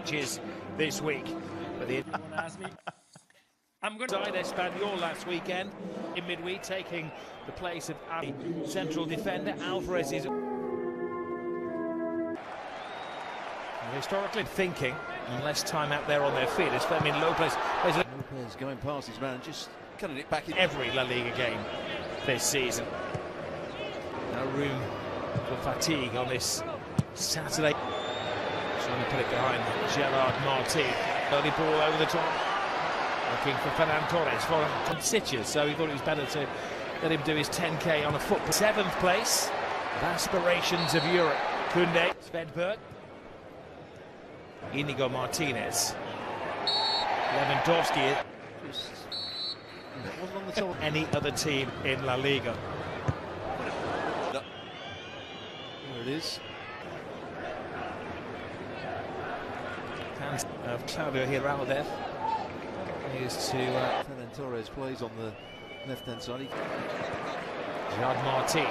matches this week. But I'm going to die Espanyol last weekend in midweek, taking the place of central defender Alvarez. Is historically thinking, and less time out there on their feet as Fermin Lopez going past his man, just cutting it back in every La Liga game this season. No room for fatigue on this Saturday. Trying to put it behind Gerard Martin. Early ball over the top. Looking for Ferran Torres for Sitges, so he thought it was better to let him do his 10k on a foot. 7th place with aspirations of Europe. Koundé, Svedberg, Inigo Martinez, Lewandowski. wasn't on the top. Any other team in La Liga. There it is. Hands of Claudio Giraldez is to Ferran Torres plays on the left-hand side. Gerard Martin.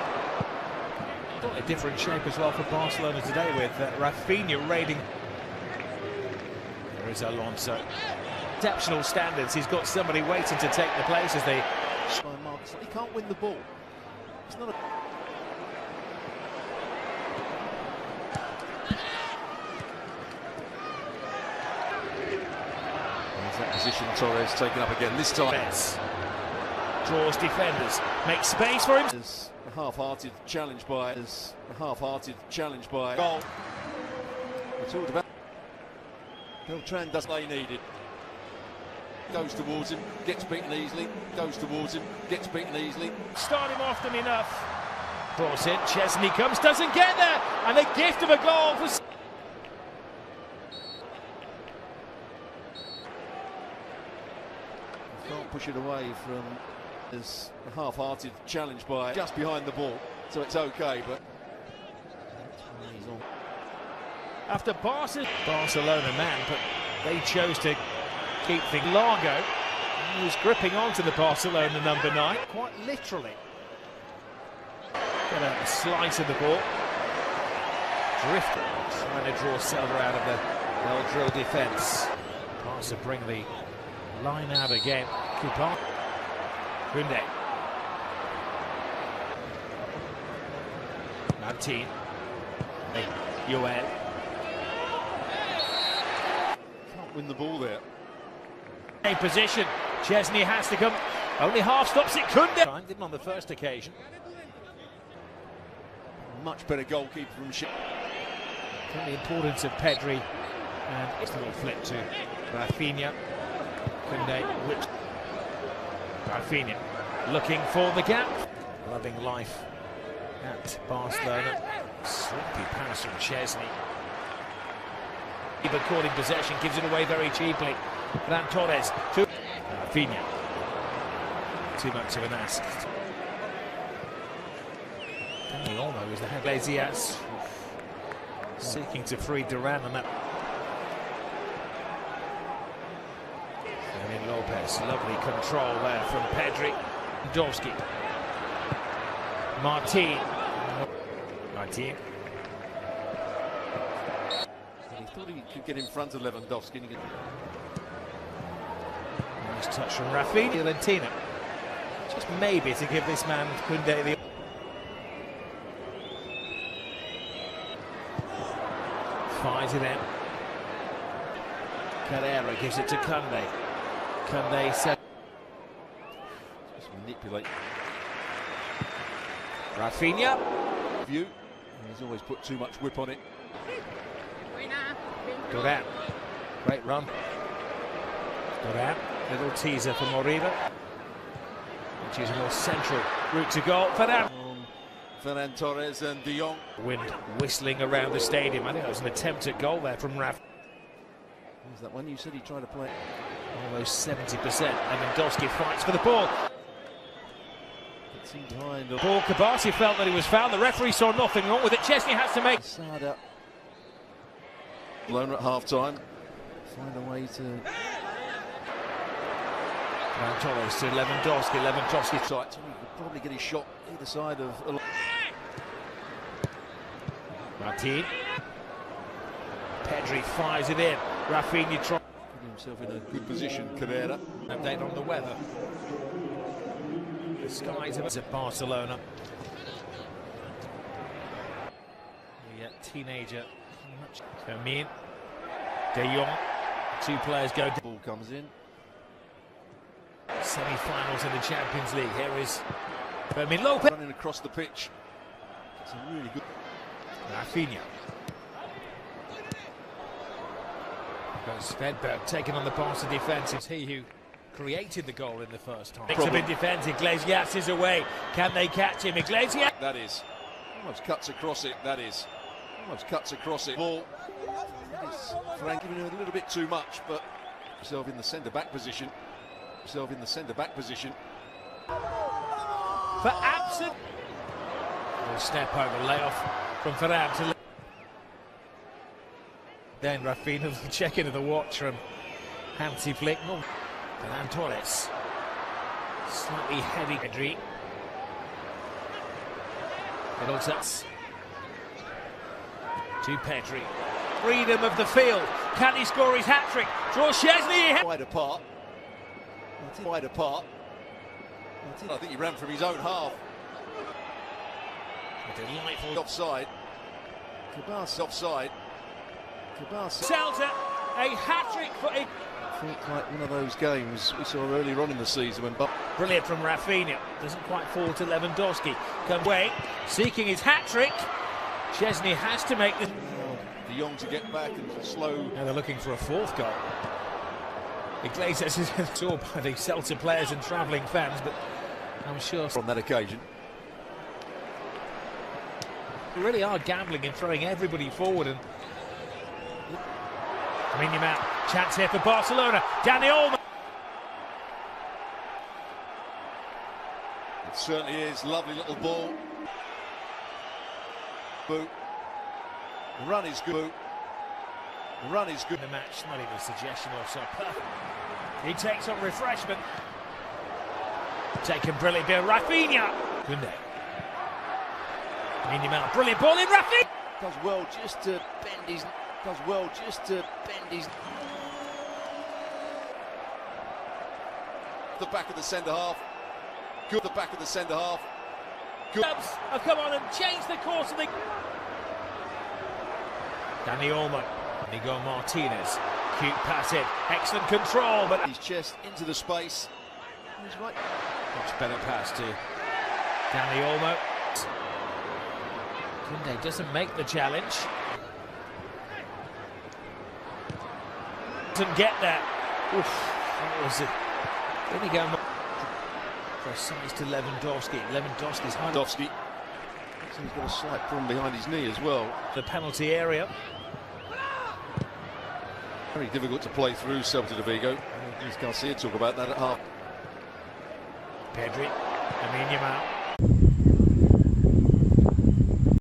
Got a different shape as well for Barcelona today with Rafinha raiding. There is Alonso. Exceptional standards. He's got somebody waiting to take the place as they. He can't win the ball. It's not a. There's that position Torres taken up again this time. Draws defenders, makes space for him. There's a half-hearted challenge by. Goal. We talked about. Beltran does what they needed. Goes towards him, gets beaten easily. Goes towards him, gets beaten easily. Start him often enough. Cross it, Chesney comes, doesn't get there, and a gift of a goal for. Can't push it away from. There's a half-hearted challenge by just behind the ball, so it's okay. But he's on. After Barcelona man, but they chose to keep things. Largo, he was gripping onto the Barcelona number 9, quite literally. Get a slice of the ball. Drifter, trying to draw Celta out of the well-drilled defence. Barca bring the line out again. Coupon. Koundé. Martin. Joel. Can't win the ball there. A position. Chesney has to come. Only half stops it. Koundé. Didn't on the first occasion. Much better goalkeeper from Ship. The importance of Pedri. And it's a little flip to Rafinha. Koundé whips. Rafinha looking for the gap. Loving life at Barcelona. Sloppy pass from Chesney. Even caught in possession, gives it away very cheaply. Ferran Torres to Rafinha. Too much of an ask. Dani Olmo is the head. Iglesias seeking to free Duran on that. Fermin Lopez, lovely control there from Pedri. Lewandowski. Martin. He thought he could get in front of Lewandowski. Nice touch from Rafinha. Fiorentina. Just maybe to give this man Koundé the. Fires it in. Carrera gives it to Koundé. Koundé said. Just manipulate. Rafinha. View. He's always put too much whip on it. Duran. Great run. Duran. Little teaser for Moriba. Which is a more central route to goal. Ferran Torres and De Jong. Wind whistling around the stadium. I think that was an attempt at goal there from Raf. Was that one you said he tried to play? Almost 70%. Lewandowski fights for the ball. Behind the ball. Kabasi felt that he was fouled. The referee saw nothing wrong with it. Chesney has to make. Sada. Blown at half-time. Find a way to. Torres to Lewandowski. Lewandowski tight. So he could probably get his shot either side of. Martin. Pedri fires it in. Rafinha trying. Putting himself in a good position, Carrera. Update on the weather. The skies at Barcelona. The teenager. Fermin. De Jong. Two players go. Ball comes in. Semi-finals in the Champions League. Here is Fermin Lopez. Running across the pitch. It's a really good. Rafinha. Svedberg taking on the Barca defence. It's he who created the goal in the first half. Picks up in defence. Iglesias is away. Can they catch him? Iglesias. That is. Almost cuts across it. That is. Almost cuts across it. Ball. Frank giving him a little bit too much, but himself in the centre-back position. Himself in the centre-back position. For absent. Step over layoff from Ferran to. Then Rafinha will check into the watch from Hansi Flick. Ferran Torres. Slightly heavy. Pedri. Middle touch. To Pedri. Freedom of the field. Can he score his hat-trick? Draw Szczesny. Wide apart. Wide apart. I think he ran from his own half. A delightful offside. Cabas offside. Cabas. Celta, a hat-trick for it. Felt like one of those games we saw earlier on in the season when. Brilliant from Rafinha. Doesn't quite fall to Lewandowski. Comes away, seeking his hat-trick. Szczesny has to make this. De Jong to get back and slow. Now they're looking for a fourth goal. Iglesias is absorbed by the Celta players and travelling fans, but I'm sure on that occasion. They really are gambling and throwing everybody forward. And Lamine Yamal, chance here for Barcelona. Dani Olmo. It certainly is. Lovely little ball. Boot. The run is good. The run is good. The match, not even a suggestion or so. He takes on refreshment. Taken brilliant ball. Rafinha. Kunde. Lamine Yamal, brilliant ball in. Rafinha. Does well just to bend his. Does well just to bend his. The back of the centre half. Good. The back of the centre half. Good. Have come on and changed the course of the. Dani Olmo. Miguel Martinez. Cute pass in. Excellent control, but his chest into the space. He's right. Much better pass to Dani Olmo. Kunde doesn't make the challenge. Doesn't get there. Oof. What was it? Then he go precise to Lewandowski. Lewandowski's high. Lewandowski. He's got a slight problem behind his knee as well. The penalty area. Very difficult to play through Celta Vigo. You can't see it. Talk about that at half. Pedri. Lamine Yamal.